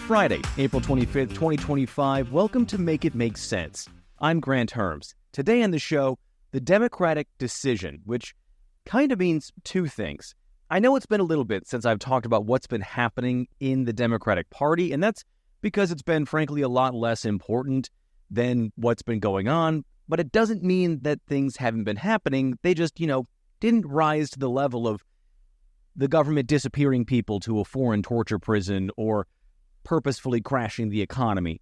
It's Friday, April 25th, 2025. Welcome to Make It Make Sense. I'm Granthermes. Today on the show, the Democratic decision, which kind of means two things. I know it's been a little bit since I've talked about what's been happening in the Democratic Party, and that's because it's been, frankly, a lot less important than what's been going on, but it doesn't mean that things haven't been happening. They just, didn't rise to the level of the government disappearing people to a foreign torture prison or purposefully crashing the economy.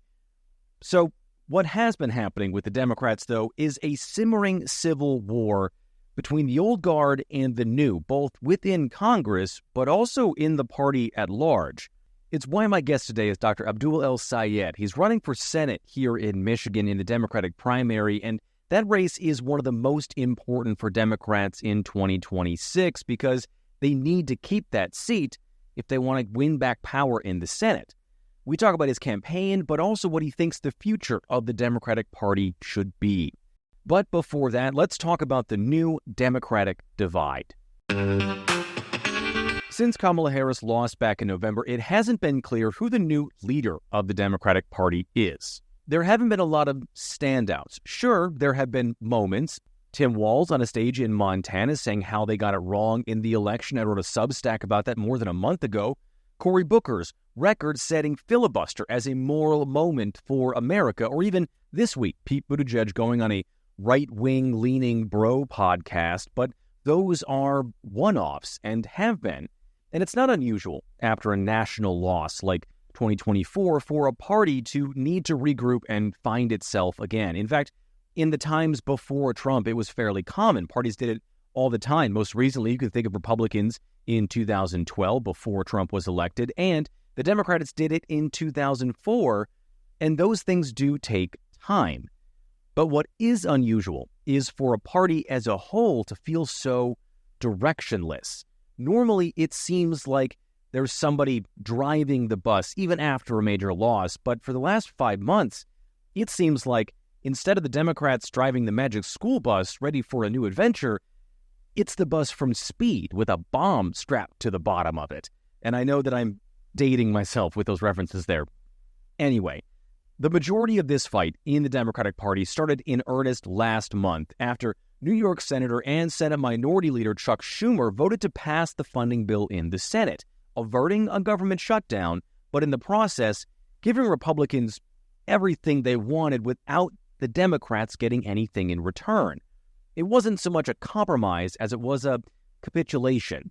So what has been happening with the Democrats, though, is a simmering civil war between the old guard and the new, both within Congress, but also in the party at large. It's why my guest today is Dr. Abdul El-Sayed. He's running for Senate here in Michigan in the Democratic primary, and that race is one of the most important for Democrats in 2026 because they need to keep that seat if they want to win back power in the Senate. We talk about his campaign, but also what he thinks the future of the Democratic Party should be. But before that, let's talk about the new Democratic divide. Since Kamala Harris lost back in November, it hasn't been clear who the new leader of the Democratic Party is. There haven't been a lot of standouts. Sure, there have been moments. Tim Walz on a stage in Montana saying how they got it wrong in the election. I wrote a Substack about that more than a month ago. Cory Booker's record-setting filibuster as a moral moment for America. Or even this week, Pete Buttigieg going on a right-wing leaning bro podcast. But those are one-offs and have been. And it's not unusual after a national loss like 2024 for a party to need to regroup and find itself again. In fact, in the times before Trump, it was fairly common. Parties did it all the time. Most recently, you can think of Republicans in 2012 before Trump was elected, and the Democrats did it in 2004, and those things do take time. But what is unusual is for a party as a whole to feel so directionless. Normally, it seems like there's somebody driving the bus even after a major loss, but for the last 5 months, it seems like instead of the Democrats driving the magic school bus ready for a new adventure, it's the bus from Speed with a bomb strapped to the bottom of it. And I know that I'm dating myself with those references there. Anyway, the majority of this fight in the Democratic Party started in earnest last month after New York Senator and Senate Minority Leader Chuck Schumer voted to pass the funding bill in the Senate, averting a government shutdown, but in the process, giving Republicans everything they wanted without the Democrats getting anything in return. It wasn't so much a compromise as it was a capitulation.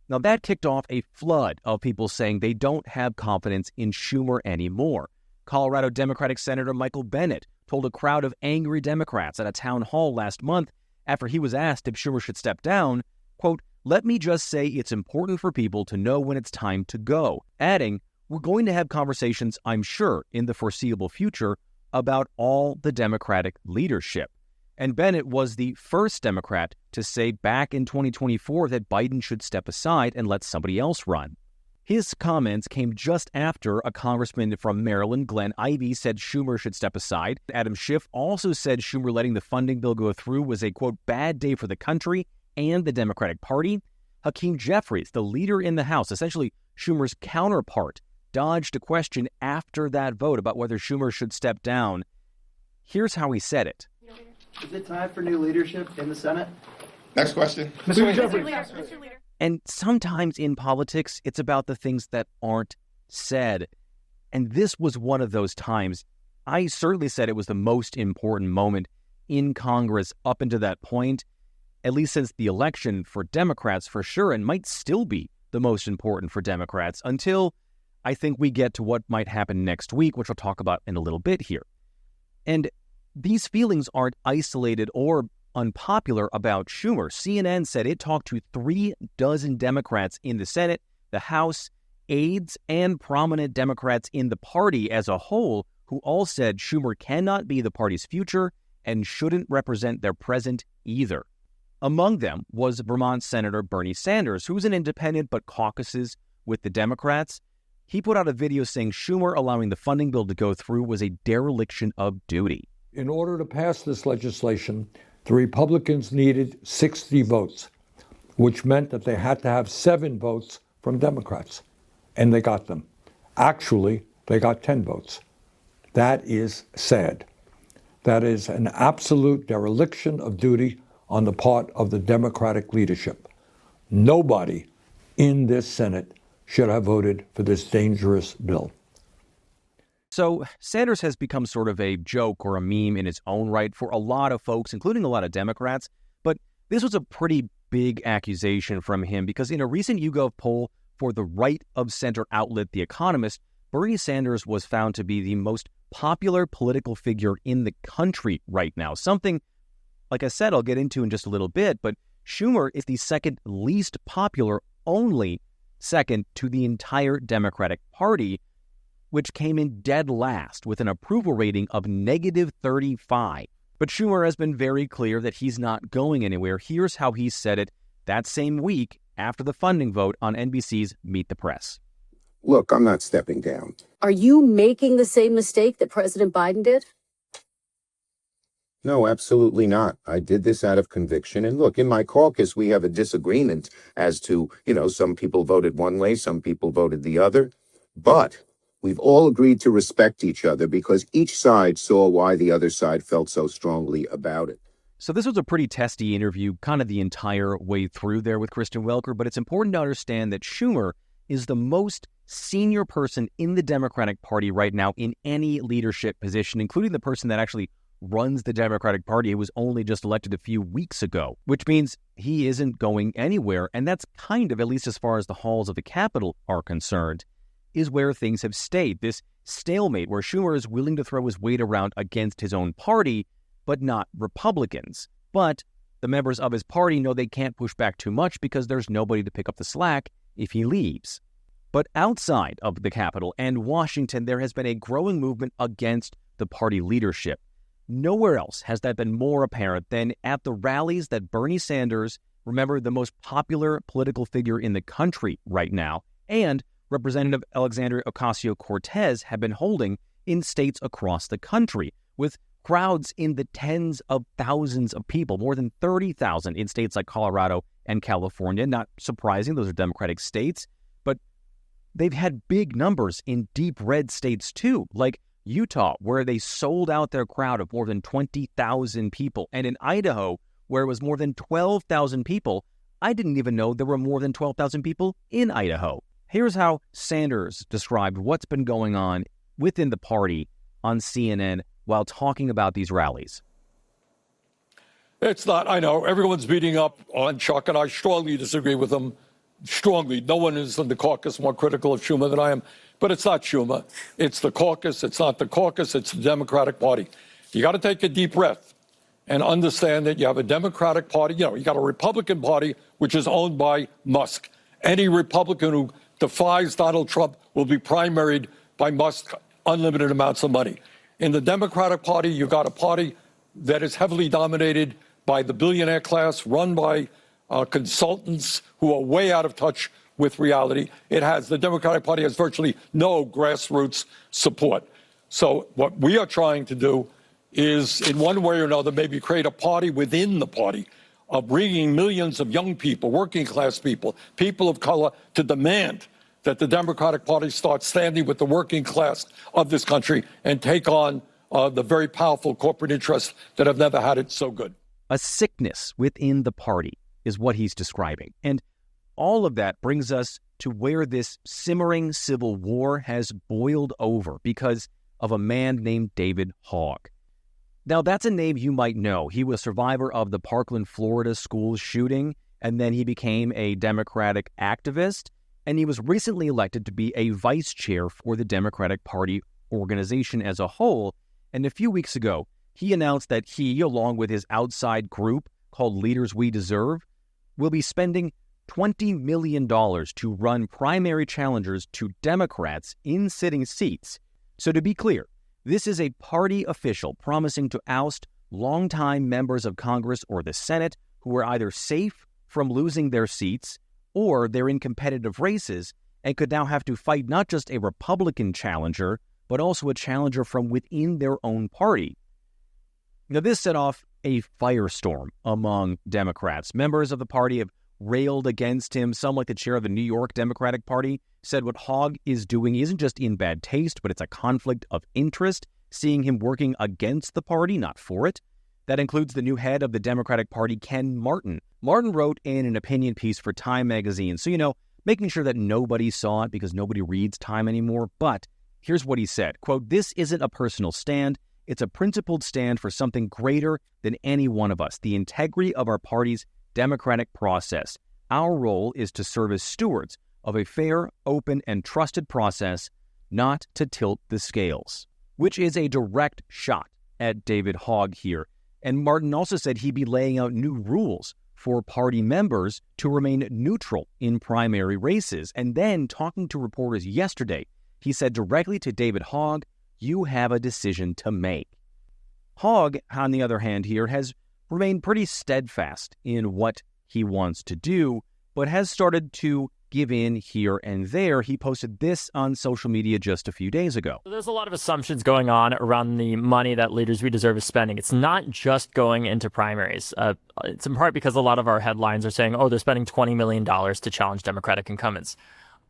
Now, that kicked off a flood of people saying they don't have confidence in Schumer anymore. Colorado Democratic Senator Michael Bennet told a crowd of angry Democrats at a town hall last month after he was asked if Schumer should step down, quote, "Let me just say it's important for people to know when it's time to go," adding, "We're going to have conversations, I'm sure, in the foreseeable future about all the Democratic leadership." And Bennet was the first Democrat to say back in 2024 that Biden should step aside and let somebody else run. His comments came just after a congressman from Maryland, Glenn Ivey, said Schumer should step aside. Adam Schiff also said Schumer letting the funding bill go through was a, quote, bad day for the country and the Democratic Party. Hakeem Jeffries, the leader in the House, essentially Schumer's counterpart, dodged a question after that vote about whether Schumer should step down. Here's how he said it. Is it time for new leadership in the Senate? Next question. Mr. Jeffries. Mr. Leader. And sometimes in politics, it's about the things that aren't said. And this was one of those times. I certainly said it was the most important moment in Congress up until that point, at least since the election for Democrats for sure, and might still be the most important for Democrats until I think we get to what might happen next week, which we'll talk about in a little bit here. And these feelings aren't isolated or unpopular about Schumer. CNN said it talked to 36 Democrats in the Senate, the House, aides, and prominent Democrats in the party as a whole who all said Schumer cannot be the party's future and shouldn't represent their present either. Among them was Vermont Senator Bernie Sanders, who's an independent but caucuses with the Democrats. He put out a video saying Schumer allowing the funding bill to go through was a dereliction of duty. In order to pass this legislation, the Republicans needed 60 votes, which meant that they had to have 7 votes from Democrats, and they got them. Actually, They got 10 votes. That is sad. That is an absolute dereliction of duty on the part of the Democratic leadership. Nobody in this Senate should have voted for this dangerous bill. So Sanders has become sort of a joke or a meme in its own right for a lot of folks, including a lot of Democrats. But this was a pretty big accusation from him because in a recent YouGov poll for the right of center outlet The Economist, Bernie Sanders was found to be the most popular political figure in the country right now. Something, like I said, I'll get into in just a little bit, but Schumer is the second least popular, only second to the entire Democratic Party, which came in dead last with an approval rating of negative 35. But Schumer has been very clear that he's not going anywhere. Here's how he said it that same week after the funding vote on NBC's Meet the Press. Look, I'm not stepping down. Are you making the same mistake that President Biden did? No, absolutely not. I did this out of conviction. And look, in my caucus, we have a disagreement as to, some people voted one way, some people voted the other. But we've all agreed to respect each other because each side saw why the other side felt so strongly about it. So this was a pretty testy interview, kind of the entire way through there with Kristen Welker. But it's important to understand that Schumer is the most senior person in the Democratic Party right now in any leadership position, including the person that actually runs the Democratic Party, who was only just elected a few weeks ago, which means he isn't going anywhere. And that's kind of, at least as far as the halls of the Capitol are concerned, is where things have stayed. This stalemate where Schumer is willing to throw his weight around against his own party, but not Republicans. But the members of his party know they can't push back too much because there's nobody to pick up the slack if he leaves. But outside of the Capitol and Washington, there has been a growing movement against the party leadership. Nowhere else has that been more apparent than at the rallies that Bernie Sanders, remember the most popular political figure in the country right now, and Representative Alexandria Ocasio-Cortez have been holding in states across the country, with crowds in the tens of thousands of people, more than 30,000 in states like Colorado and California. Not surprising, those are Democratic states, but they've had big numbers in deep red states too, like Utah, where they sold out their crowd of more than 20,000 people, and in Idaho, where it was more than 12,000 people. I didn't even know there were more than 12,000 people in Idaho. Here's how Sanders described what's been going on within the party on CNN while talking about these rallies. It's not, I know, everyone's beating up on Chuck, and I strongly disagree with them. Strongly. No one is in the caucus more critical of Schumer than I am. But it's not Schumer. It's the caucus. It's not the caucus. It's the Democratic Party. You got to take a deep breath and understand that you have a Democratic Party. You got a Republican Party, which is owned by Musk. Any Republican who defies Donald Trump will be primaried by Musk, unlimited amounts of money. In the Democratic Party, you've got a party that is heavily dominated by the billionaire class, run by consultants who are way out of touch with reality. The Democratic Party has virtually no grassroots support. So what we are trying to do is, in one way or another, maybe create a party within the party of bringing millions of young people, working class people, people of color, to demand that the Democratic Party start standing with the working class of this country and take on the very powerful corporate interests that have never had it so good. A sickness within the party is what he's describing. And all of that brings us to where this simmering civil war has boiled over because of a man named David Hogg. Now, that's a name you might know. He was a survivor of the Parkland, Florida school shooting, and then he became a Democratic activist, and he was recently elected to be a vice chair for the Democratic Party organization as a whole. And a few weeks ago, he announced that he, along with his outside group called Leaders We Deserve, will be spending $20 million to run primary challengers to Democrats in sitting seats. So to be clear, this is a party official promising to oust longtime members of Congress or the Senate who are either safe from losing their seats or they're in competitive races and could now have to fight not just a Republican challenger, but also a challenger from within their own party. Now, this set off a firestorm among Democrats. Members of the party have railed against him. Some, like the chair of the New York Democratic Party, said what Hogg is doing isn't just in bad taste, but it's a conflict of interest, seeing him working against the party, not for it. That includes the new head of the Democratic Party, Ken Martin. Martin wrote in an opinion piece for Time magazine, so, making sure that nobody saw it because nobody reads Time anymore. But here's what he said, quote, "This isn't a personal stand. It's a principled stand for something greater than any one of us, the integrity of our party's democratic process. Our role is to serve as stewards of a fair, open, and trusted process, not to tilt the scales," which is a direct shot at David Hogg here. And Martin also said he'd be laying out new rules for party members to remain neutral in primary races. And then, talking to reporters yesterday, he said directly to David Hogg, "You have a decision to make." Hogg, on the other hand here, has remained pretty steadfast in what he wants to do, but has started to give in here and there. He posted this on social media just a few days ago. There's a lot of assumptions going on around the money that Leaders We Deserve is spending. It's not just going into primaries. It's in part because a lot of our headlines are saying, they're spending $20 million to challenge Democratic incumbents.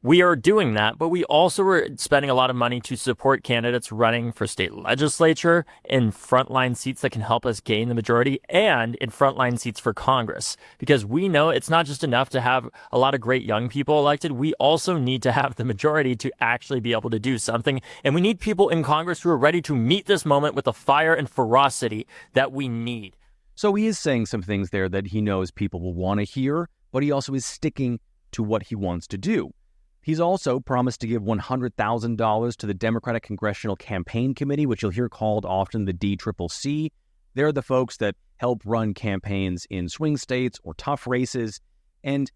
We are doing that, but we also are spending a lot of money to support candidates running for state legislature in frontline seats that can help us gain the majority and in frontline seats for Congress. Because we know it's not just enough to have a lot of great young people elected. We also need to have the majority to actually be able to do something. And we need people in Congress who are ready to meet this moment with the fire and ferocity that we need. So he is saying some things there that he knows people will want to hear, but he also is sticking to what he wants to do. He's also promised to give $100,000 to the Democratic Congressional Campaign Committee, which you'll hear called often the DCCC. They're the folks that help run campaigns in swing states or tough races. And,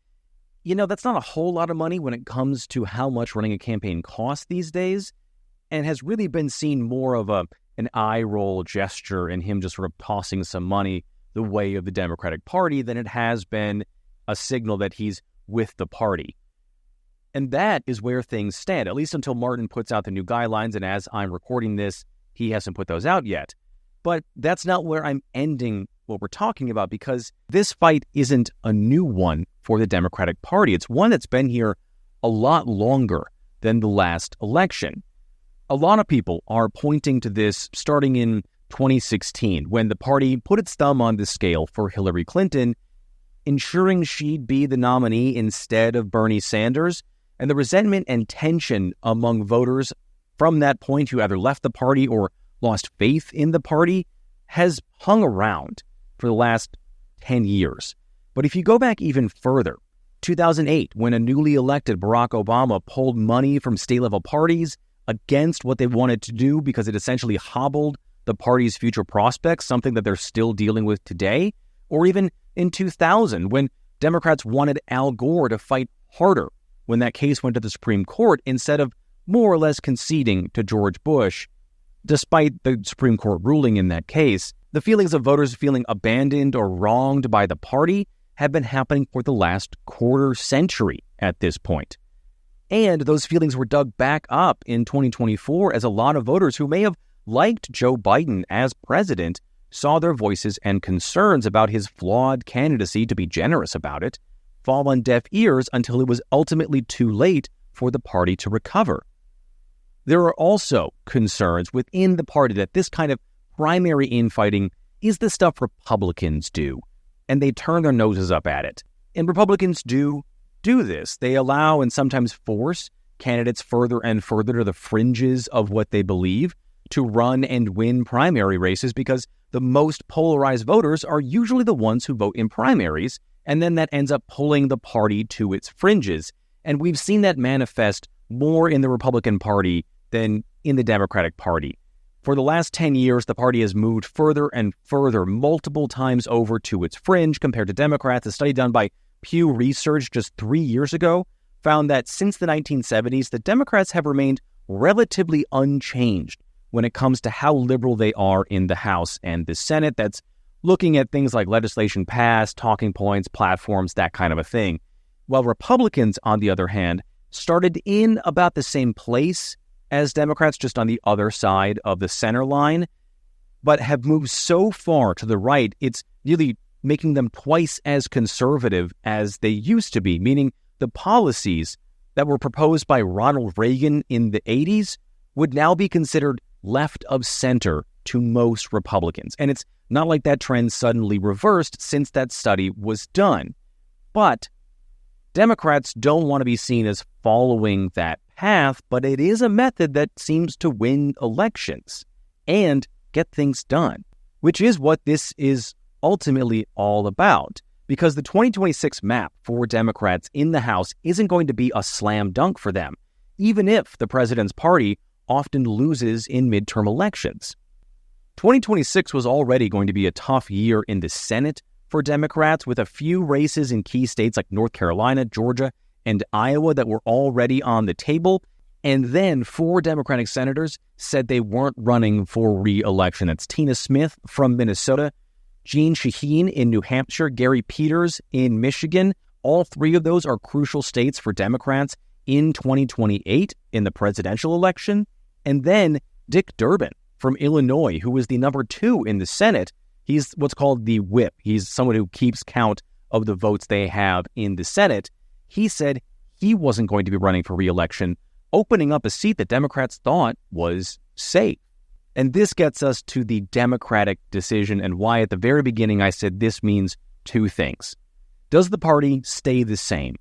that's not a whole lot of money when it comes to how much running a campaign costs these days, and has really been seen more of an eye-roll gesture in him just sort of tossing some money the way of the Democratic Party than it has been a signal that he's with the party. And that is where things stand, at least until Martin puts out the new guidelines. And as I'm recording this, he hasn't put those out yet. But that's not where I'm ending what we're talking about, because this fight isn't a new one for the Democratic Party. It's one that's been here a lot longer than the last election. A lot of people are pointing to this starting in 2016, when the party put its thumb on the scale for Hillary Clinton, ensuring she'd be the nominee instead of Bernie Sanders. And the resentment and tension among voters from that point who either left the party or lost faith in the party has hung around for the last 10 years. But if you go back even further, 2008, when a newly elected Barack Obama pulled money from state-level parties against what they wanted to do because it essentially hobbled the party's future prospects, something that they're still dealing with today, or even in 2000, when Democrats wanted Al Gore to fight harder when that case went to the Supreme Court instead of more or less conceding to George Bush. Despite the Supreme Court ruling in that case, the feelings of voters feeling abandoned or wronged by the party have been happening for the last quarter century at this point. And those feelings were dug back up in 2024 as a lot of voters who may have liked Joe Biden as president saw their voices and concerns about his flawed candidacy, to be generous about it, fall on deaf ears until it was ultimately too late for the party to recover. There are also concerns within the party that this kind of primary infighting is the stuff Republicans do, and they turn their noses up at it. And Republicans do this. They allow and sometimes force candidates further and further to the fringes of what they believe to run and win primary races, because the most polarized voters are usually the ones who vote in primaries, and then that ends up pulling the party to its fringes. And we've seen that manifest more in the Republican Party than in the Democratic Party. For the last 10 years, the party has moved further and further, multiple times over to its fringe compared to Democrats. A study done by Pew Research just 3 years ago found that since the 1970s, the Democrats have remained relatively unchanged when it comes to how liberal they are in the House and the Senate. That's looking at things like legislation passed, talking points, platforms, that kind of a thing. While Republicans, on the other hand, started in about the same place as Democrats, just on the other side of the center line, but have moved so far to the right, it's really making them twice as conservative as they used to be, meaning the policies that were proposed by Ronald Reagan in the 80s would now be considered left of center to most Republicans. And it's not like that trend suddenly reversed since that study was done. But Democrats don't want to be seen as following that path, but it is a method that seems to win elections and get things done, which is what this is ultimately all about. Because the 2026 map for Democrats in the House isn't going to be a slam dunk for them, even if the president's party often loses in midterm elections. 2026 was already going to be a tough year in the Senate for Democrats, with a few races in key states like North Carolina, Georgia, and Iowa that were already on the table. And then 4 Democratic senators said they weren't running for re-election. That's Tina Smith from Minnesota, Jeanne Shaheen in New Hampshire, Gary Peters in Michigan. All 3 of those are crucial states for Democrats in 2028 in the presidential election. And then Dick Durbin from Illinois, who is the number 2 in the Senate. He's what's called the whip. He's someone who keeps count of the votes they have in the Senate. He said he wasn't going to be running for re-election, opening up a seat that Democrats thought was safe. And this gets us to the Democratic decision and why at the very beginning I said this means 2 things. Does the party stay the same?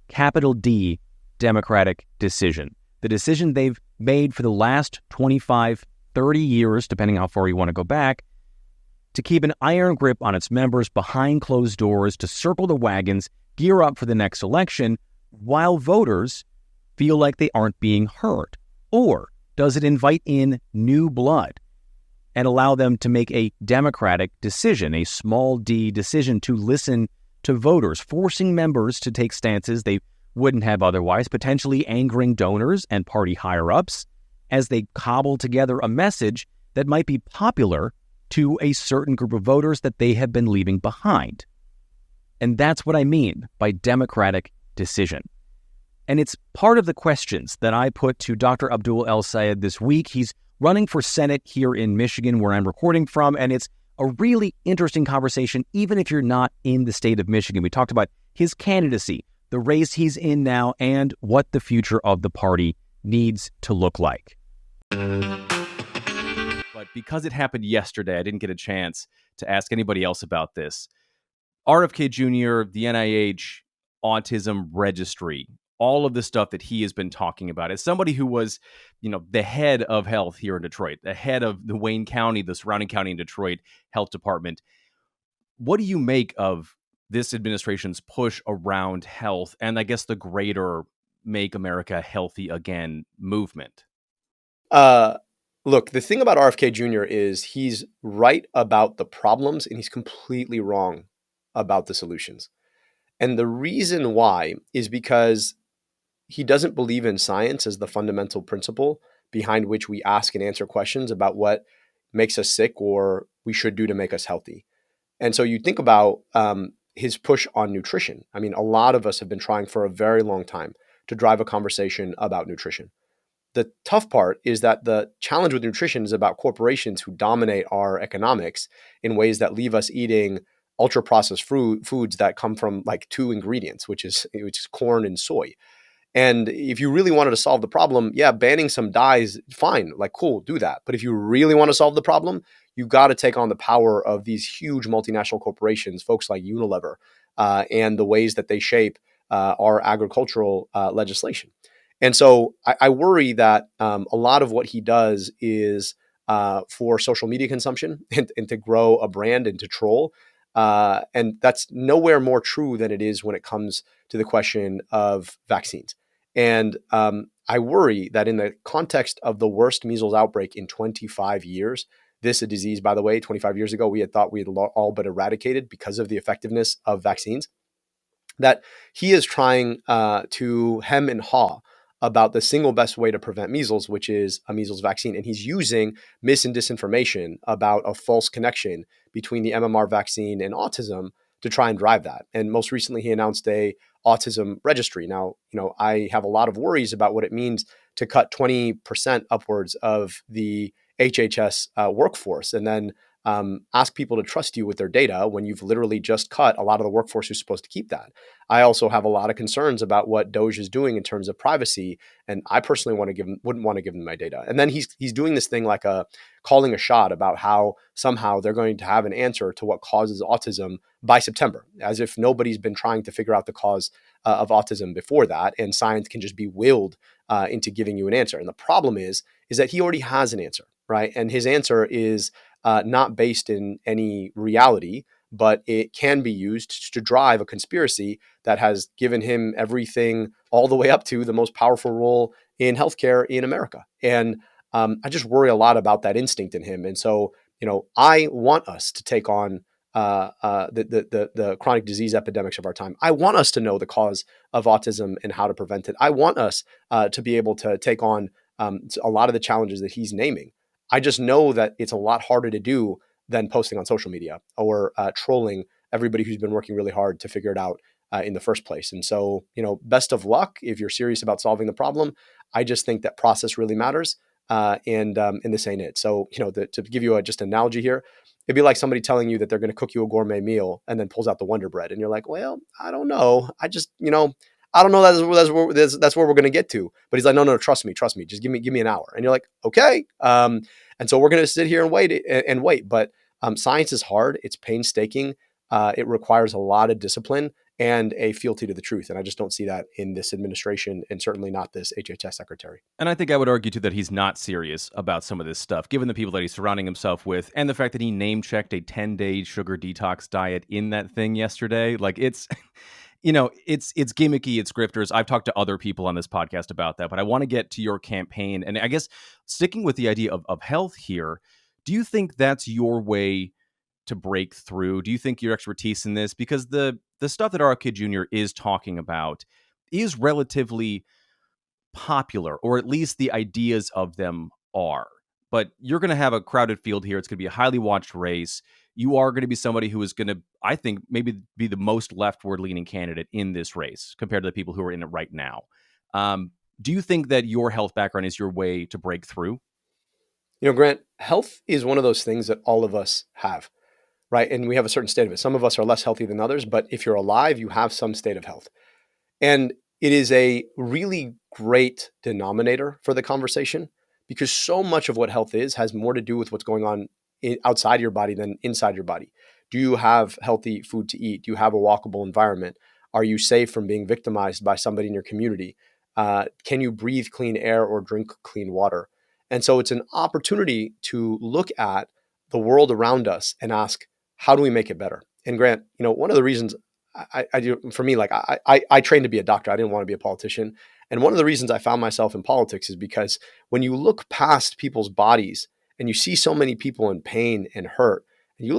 Capital D, Democratic decision. The decision they've made for the last 25, 30 years, depending how far you want to go back, to keep an iron grip on its members behind closed doors, to circle the wagons, gear up for the next election, while voters feel like they aren't being heard? Or does it invite in new blood and allow them to make a democratic decision, a small d decision to listen to voters, forcing members to take stances they wouldn't have otherwise, potentially angering donors and party higher-ups as they cobble together a message that might be popular to a certain group of voters that they have been leaving behind? And that's what I mean by democratic decision. And it's part of the questions that I put to Dr. Abdul El-Sayed this week. He's running for Senate here in Michigan, where I'm recording from, and it's a really interesting conversation, even if you're not in the state of Michigan. We talked about his candidacy, the race he's in now, and what the future of the party needs to look like. But because it happened yesterday, I didn't get a chance to ask anybody else about this. RFK Jr., the NIH, Autism Registry, all of the stuff that he has been talking about. As somebody who was, the head of health here in Detroit, the head of the Wayne County, the surrounding county in Detroit health department, what do you make of this administration's push around health and I guess the greater Make America Healthy Again movement? Look, the thing about RFK Jr. is he's right about the problems and he's completely wrong about the solutions. And the reason why is because he doesn't believe in science as the fundamental principle behind which we ask and answer questions about what makes us sick or we should do to make us healthy. And so you think about his push on nutrition. I mean, a lot of us have been trying for a very long time to drive a conversation about nutrition. The tough part is that the challenge with nutrition is about corporations who dominate our economics in ways that leave us eating ultra-processed foods that come from like 2 ingredients, which is corn and soy. And if you really wanted to solve the problem, banning some dyes, fine, like cool, do that. But if you really want to solve the problem, you got to take on the power of these huge multinational corporations, folks like Unilever, and the ways that they shape our agricultural legislation. And so I worry that a lot of what he does is for social media consumption and to grow a brand and to troll. And that's nowhere more true than it is when it comes to the question of vaccines. And I worry that in the context of the worst measles outbreak in 25 years, this a disease, by the way, 25 years ago, we had thought we had all but eradicated because of the effectiveness of vaccines, that he is trying to hem and haw about the single best way to prevent measles, which is a measles vaccine. And he's using mis and disinformation about a false connection between the MMR vaccine and autism to try and drive that. And most recently, he announced a autism registry. Now, I have a lot of worries about what it means to cut 20% upwards of the HHS workforce and then ask people to trust you with their data when you've literally just cut a lot of the workforce who's supposed to keep that. I also have a lot of concerns about what Doge is doing in terms of privacy, and I personally wouldn't want to give them my data. And then he's doing this thing like calling a shot about how somehow they're going to have an answer to what causes autism by September, as if nobody's been trying to figure out the cause of autism before that, and science can just be willed into giving you an answer. And the problem is that he already has an answer, right? And his answer is not based in any reality, but it can be used to drive a conspiracy that has given him everything all the way up to the most powerful role in healthcare in America. And I just worry a lot about that instinct in him. And so, I want us to take on the chronic disease epidemics of our time. I want us to know the cause of autism and how to prevent it. I want us to be able to take on a lot of the challenges that he's naming. I just know that it's a lot harder to do than posting on social media or trolling everybody who's been working really hard to figure it out in the first place. And so, best of luck if you're serious about solving the problem. I just think that process really matters. And this ain't it. So, to give you just an analogy here, it'd be like somebody telling you that they're going to cook you a gourmet meal and then pulls out the Wonder Bread. And you're like, well, I don't know. I just, I don't know. That's where we're going to get to. But he's like, no, trust me. Just give me an hour. And you're like, okay. And so we're going to sit here and wait. But science is hard. It's painstaking. It requires a lot of discipline and a fealty to the truth. And I just don't see that in this administration, and certainly not this HHS secretary. And I think I would argue, too, that he's not serious about some of this stuff, given the people that he's surrounding himself with and the fact that he name-checked a 10-day sugar detox diet in that thing yesterday. Like, it's... it's gimmicky, it's grifters. I've talked to other people on this podcast about that, but I want to get to your campaign. And I guess sticking with the idea of health here, do you think that's your way to break through? Do you think your expertise in this? Because the stuff that RFK Jr. is talking about is relatively popular, or at least the ideas of them are. But you're going to have a crowded field here. It's going to be a highly watched race. You are going to be somebody who is going to, I think, maybe be the most leftward-leaning candidate in this race compared to the people who are in it right now. Do you think that your health background is your way to break through? Grant, health is one of those things that all of us have, right? And we have a certain state of it. Some of us are less healthy than others, but if you're alive, you have some state of health. And it is a really great denominator for the conversation, because so much of what health is has more to do with what's going on outside your body than inside your body. Do you have healthy food to eat? Do you have a walkable environment? Are you safe from being victimized by somebody in your community? Can you breathe clean air or drink clean water? And so it's an opportunity to look at the world around us and ask, how do we make it better? And Grant, one of the reasons I do, for me, like I trained to be a doctor. I didn't want to be a politician. And one of the reasons I found myself in politics is because when you look past people's bodies and you see so many people in pain and hurt, and you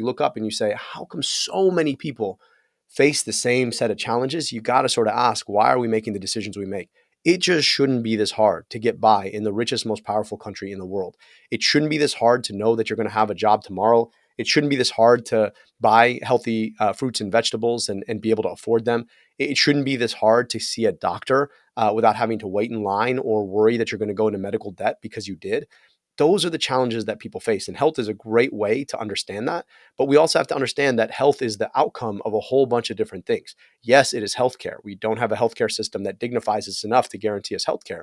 look up and you say, how come so many people face the same set of challenges? You got to sort of ask, why are we making the decisions we make? It just shouldn't be this hard to get by in the richest, most powerful country in the world. It shouldn't be this hard to know that you're going to have a job tomorrow. It shouldn't be this hard to buy healthy fruits and vegetables and be able to afford them. It shouldn't be this hard to see a doctor without having to wait in line or worry that you're going to go into medical debt because you did. Those are the challenges that people face. And health is a great way to understand that. But we also have to understand that health is the outcome of a whole bunch of different things. Yes, it is healthcare. We don't have a healthcare system that dignifies us enough to guarantee us healthcare.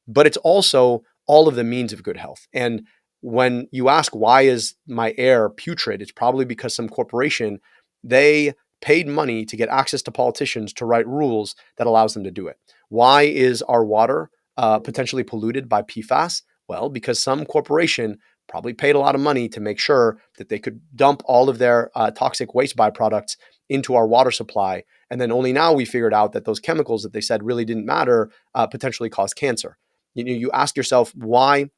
But it's also all of the means of good health. And when you ask, why is my air putrid? It's probably because some corporation, they paid money to get access to politicians to write rules that allows them to do it. Why is our water potentially polluted by PFAS? Well, because some corporation probably paid a lot of money to make sure that they could dump all of their toxic waste byproducts into our water supply. And then only now we figured out that those chemicals that they said really didn't matter potentially cause cancer. You ask yourself, why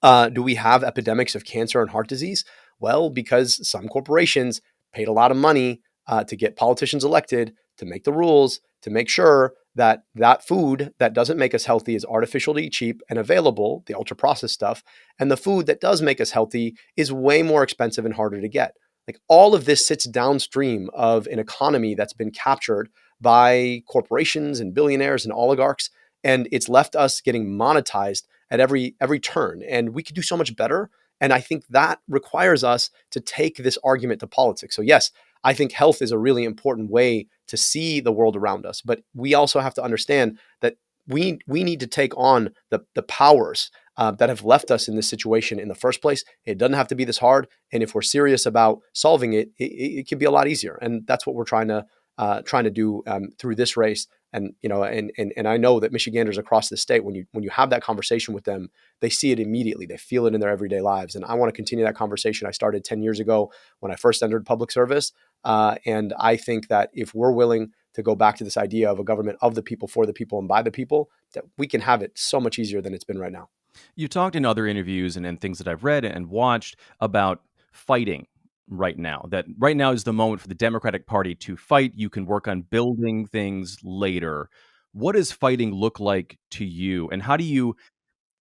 do we have epidemics of cancer and heart disease? Well, because some corporations paid a lot of money to get politicians elected to make the rules, to make sure that that food that doesn't make us healthy is artificially cheap and available, the ultra processed stuff, and the food that does make us healthy is way more expensive and harder to get. Like, all of this sits downstream of an economy that's been captured by corporations and billionaires and oligarchs, and it's left us getting monetized at every turn. And we could do so much better And I think that requires us to take this argument to politics. So yes, I think health is a really important way to see the world around us, but we also have to understand that we need to take on the powers that have left us in this situation in the first place. It doesn't have to be this hard, and if we're serious about solving it, it can be a lot easier. And that's what we're trying to do through this race. And and I know that Michiganders across the state, when you have that conversation with them, they see it immediately. They feel it in their everyday lives. And I want to continue that conversation I started 10 years ago when I first entered public service. And I think that if we're willing to go back to this idea of a government of the people, for the people, and by the people, that we can have it so much easier than it's been right now. You talked in other interviews and things that I've read and watched about fighting right now, that right now is the moment for the Democratic Party to fight. You can work on building things later. What does fighting look like to you? And how do you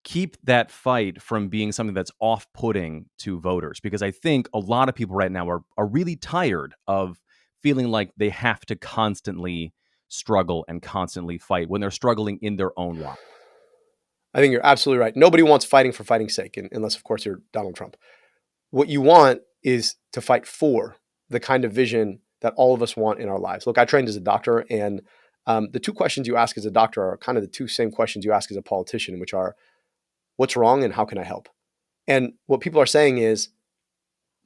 keep that fight from being something that's off-putting to voters? Because I think a lot of people right now are really tired of feeling like they have to constantly struggle and constantly fight when they're struggling in their own life. I think you're absolutely right. Nobody wants fighting for fighting's sake, unless, of course, you're Donald Trump. What you want is to fight for the kind of vision that all of us want in our lives. Look, I trained as a doctor, and the two questions you ask as a doctor are kind of the two same questions you ask as a politician, which are, what's wrong and how can I help? And what people are saying is,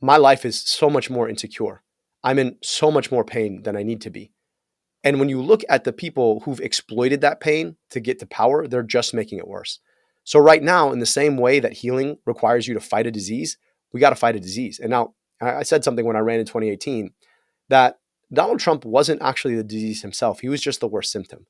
my life is so much more insecure. I'm in so much more pain than I need to be. And when you look at the people who've exploited that pain to get to power, they're just making it worse. So right now, in the same way that healing requires you to fight a disease, we got to fight a disease. And now, I said something when I ran in 2018 that Donald Trump wasn't actually the disease himself. He was just the worst symptom.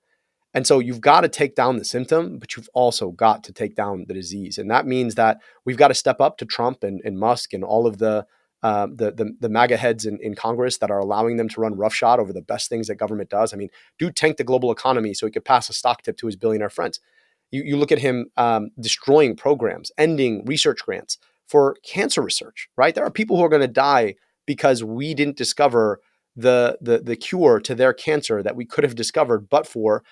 And so you've got to take down the symptom, but you've also got to take down the disease. And that means that we've got to step up to Trump and Musk and all of the MAGA heads in Congress that are allowing them to run roughshod over the best things that government does. I mean, dude tanked the global economy so he could pass a stock tip to his billionaire friends. You look at him destroying programs, ending research grants for cancer research, right? There are people who are going to die because we didn't discover the cure to their cancer that we could have discovered but for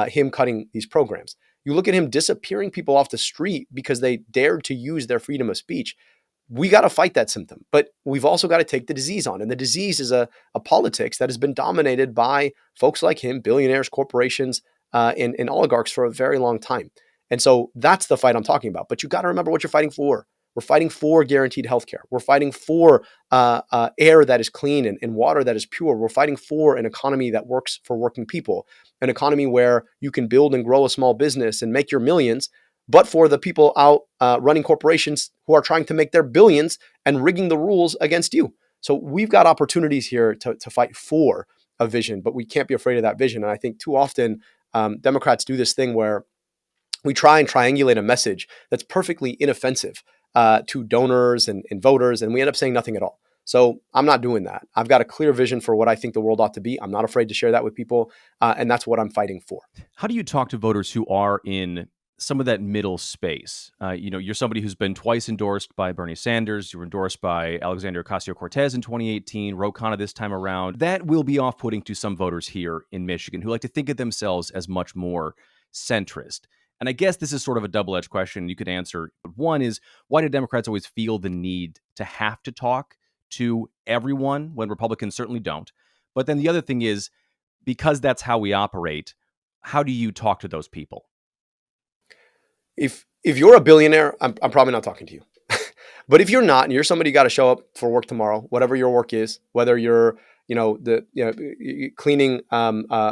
him cutting these programs. You look at him disappearing people off the street because they dared to use their freedom of speech. We got to fight that symptom, but we've also got to take the disease on. And the disease is a politics that has been dominated by folks like him, billionaires, corporations, and oligarchs for a very long time. And so that's the fight I'm talking about. But you got to remember what you're fighting for. We're fighting for guaranteed healthcare. We're fighting for air that is clean and water that is pure. We're fighting for an economy that works for working people, an economy where you can build and grow a small business and make your millions, but for the people out running corporations who are trying to make their billions and rigging the rules against you. So we've got opportunities here to fight for a vision, but we can't be afraid of that vision. And I think too often Democrats do this thing where we try and triangulate a message that's perfectly inoffensive to donors and voters, and we end up saying nothing at all. So I'm not doing that. I've got a clear vision for what I think the world ought to be. I'm not afraid to share that with people, and that's what I'm fighting for. How do you talk to voters who are in some of that middle space? You're somebody who's been twice endorsed by Bernie Sanders. You were endorsed by Alexandria Ocasio-Cortez in 2018, Ro Khanna this time around. That will be off-putting to some voters here in Michigan who like to think of themselves as much more centrist. And I guess this is sort of a double-edged question you could answer. One is, why do Democrats always feel the need to have to talk to everyone when Republicans certainly don't? But then the other thing is, because that's how we operate, how do you talk to those people? If you're a billionaire, I'm probably not talking to you. But if you're not, and you're somebody who got to show up for work tomorrow, whatever your work is, whether you're cleaning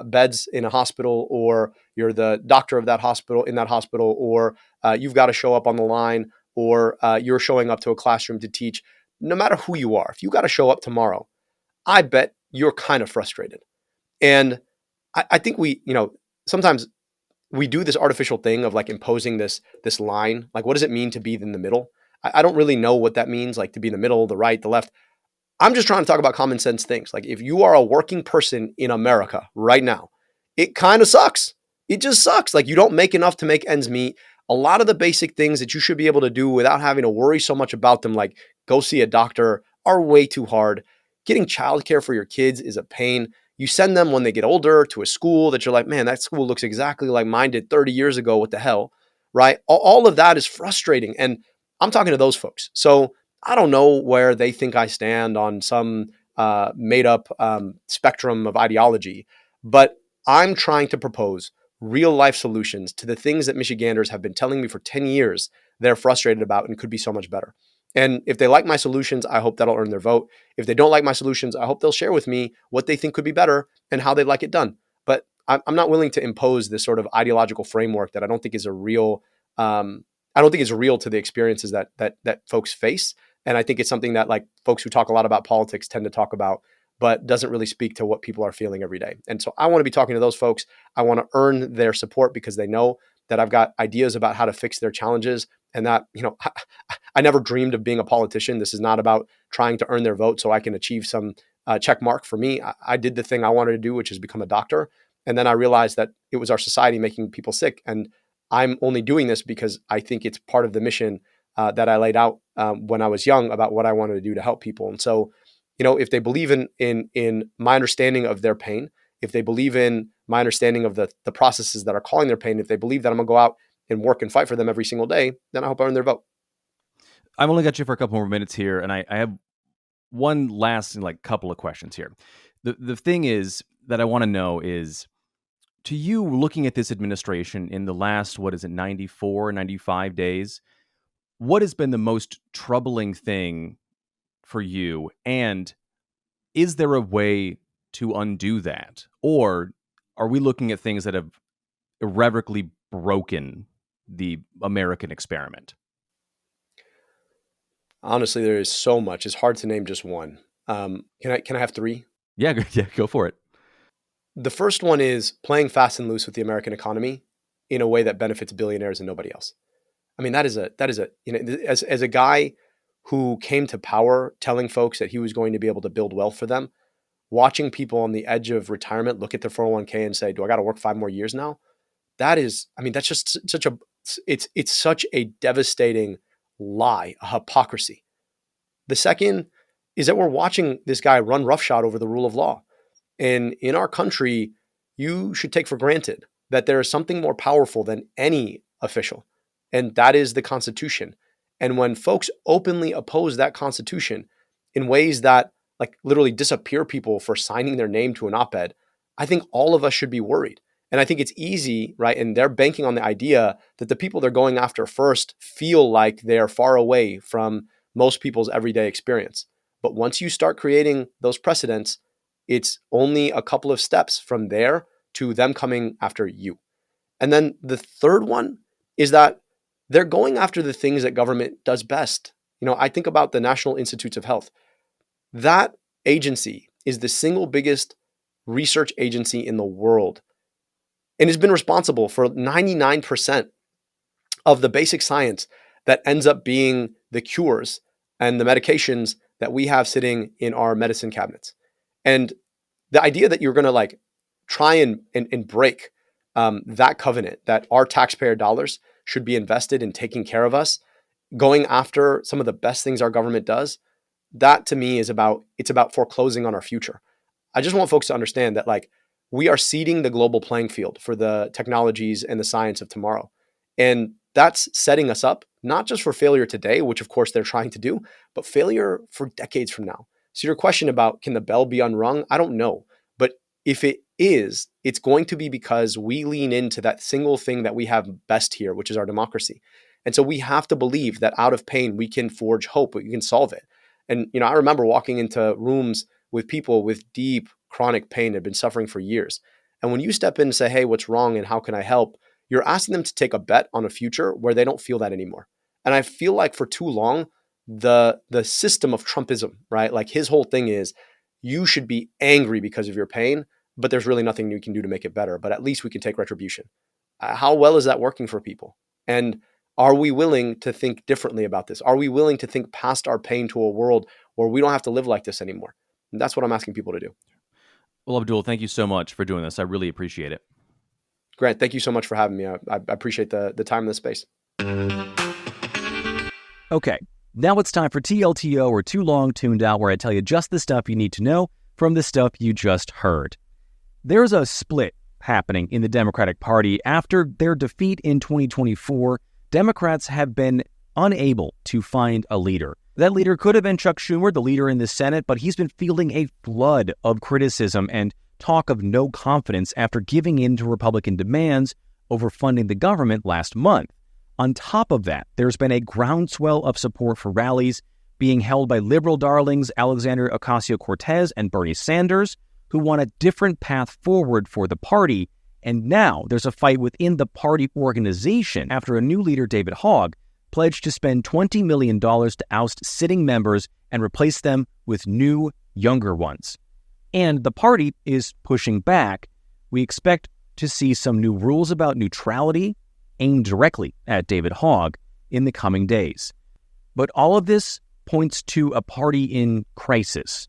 beds in a hospital, or you're the doctor of that hospital in that hospital, or you've got to show up on the line, or you're showing up to a classroom to teach, no matter who you are, if you got to show up tomorrow, I bet you're kind of frustrated. And I think sometimes we do this artificial thing of like imposing this line. Like, what does it mean to be in the middle? I don't really know what that means, like to be in the middle, the right, the left. I'm just trying to talk about common sense things. Like, if you are a working person in America right now, it kind of sucks. It just sucks. Like, you don't make enough to make ends meet. A lot of the basic things that you should be able to do without having to worry so much about them, like go see a doctor, are way too hard. Getting childcare for your kids is a pain. You send them when they get older to a school that you're like, man, that school looks exactly like mine did 30 years ago. What the hell, right? All of that is frustrating. And I'm talking to those folks. So I don't know where they think I stand on some made up spectrum of ideology, but I'm trying to propose real life solutions to the things that Michiganders have been telling me for 10 years they're frustrated about and could be so much better. And if they like my solutions, I hope that'll earn their vote. If they don't like my solutions, I hope they'll share with me what they think could be better and how they'd like it done. But I'm not willing to impose this sort of ideological framework that I don't think is a real, I don't think is real to the experiences that folks face. And I think it's something that like folks who talk a lot about politics tend to talk about, but doesn't really speak to what people are feeling every day. And so I want to be talking to those folks. I want to earn their support because they know that I've got ideas about how to fix their challenges, and that, I never dreamed of being a politician. This is not about trying to earn their vote so I can achieve some check mark. For me, I did the thing I wanted to do, which is become a doctor. And then I realized that it was our society making people sick. And I'm only doing this because I think it's part of the mission that I laid out when I was young about what I wanted to do to help people. And so, if they believe in my understanding of their pain, if they believe in my understanding of the processes that are calling their pain, if they believe that I'm going to go out and work and fight for them every single day, then I hope I earn their vote. I've only got you for a couple more minutes here, and I have one last couple of questions here. The thing is that I want to know is, to you, looking at this administration in the last, 94, 95 days, what has been the most troubling thing for you? And is there a way to undo that? Or are we looking at things that have irrevocably broken the American experiment? Honestly, there is so much. It's hard to name just one. Can I have three? Yeah, go for it. The first one is playing fast and loose with the American economy in a way that benefits billionaires and nobody else. I mean, that is as a guy who came to power telling folks that he was going to be able to build wealth for them, watching people on the edge of retirement look at their 401k and say, do I got to work 5 more years now? That's just it's such a devastating lie, a hypocrisy. The second is that we're watching this guy run roughshod over the rule of law. And in our country, you should take for granted that there is something more powerful than any official, and that is the Constitution. And when folks openly oppose that Constitution in ways that literally disappear people for signing their name to an op-ed, I think all of us should be worried. And I think it's easy, right? And they're banking on the idea that the people they're going after first feel like they're far away from most people's everyday experience. But once you start creating those precedents, it's only a couple of steps from there to them coming after you. And then the third one is that they're going after the things that government does best. I think about the National Institutes of Health. That agency is the single biggest research agency in the world and has been responsible for 99% of the basic science that ends up being the cures and the medications that we have sitting in our medicine cabinets. And the idea that you're going to try and break that covenant, that our taxpayer dollars should be invested in taking care of us, going after some of the best things our government does, that to me is about foreclosing on our future. I just want folks to understand that we are seeding the global playing field for the technologies and the science of tomorrow. And that's setting us up, not just for failure today, which of course they're trying to do, but failure for decades from now. So your question about can the bell be unrung? I don't know. But if it is, it's going to be because we lean into that single thing that we have best here, which is our democracy. And so we have to believe that out of pain, we can forge hope, we can solve it. And, I remember walking into rooms with people with deep chronic pain that have been suffering for years. And when you step in and say, hey, what's wrong and how can I help? You're asking them to take a bet on a future where they don't feel that anymore. And I feel like for too long, the system of Trumpism, right? His whole thing is you should be angry because of your pain, but there's really nothing you can do to make it better. But at least we can take retribution. How well is that working for people? And are we willing to think differently about this? Are we willing to think past our pain to a world where we don't have to live like this anymore? And that's what I'm asking people to do. Well, Abdul, thank you so much for doing this. I really appreciate it. Grant, thank you so much for having me. I appreciate the time and the space. Okay, now it's time for TLTO, or Too Long Tuned Out, where I tell you just the stuff you need to know from the stuff you just heard. There's a split happening in the Democratic Party. After their defeat in 2024, Democrats have been unable to find a leader. That leader could have been Chuck Schumer, the leader in the Senate, but he's been fielding a flood of criticism and talk of no confidence after giving in to Republican demands over funding the government last month. On top of that, there's been a groundswell of support for rallies being held by liberal darlings Alexandria Ocasio-Cortez and Bernie Sanders, who want a different path forward for the party. And now there's a fight within the party organization after a new leader, David Hogg, pledged to spend $20 million to oust sitting members and replace them with new, younger ones. And the party is pushing back. We expect to see some new rules about neutrality aimed directly at David Hogg in the coming days. But all of this points to a party in crisis,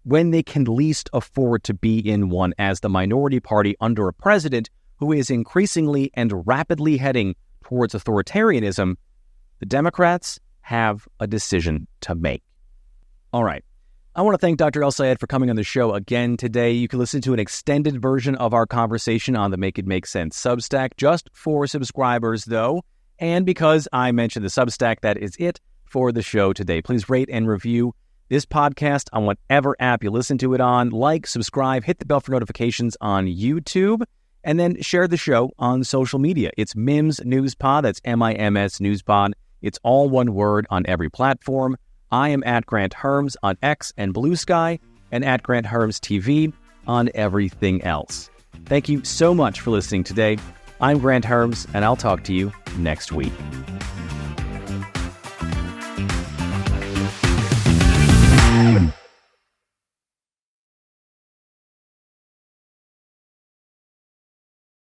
when they can least afford to be in one as the minority party under a president who is increasingly and rapidly heading towards authoritarianism. The Democrats have a decision to make. All right. I want to thank Dr. El-Sayed for coming on the show again today. You can listen to an extended version of our conversation on the Make It Make Sense Substack, just for subscribers, though. And because I mentioned the Substack, that is it for the show today. Please rate and review this podcast on whatever app you listen to it on. Like, subscribe, hit the bell for notifications on YouTube, and then share the show on social media. It's MIMS News Pod. That's MIMS News Pod. It's all one word on every platform. I am at Granthermes on X and Bluesky, and at Granthermes TV on everything else. Thank you so much for listening today. I'm Granthermes, and I'll talk to you next week.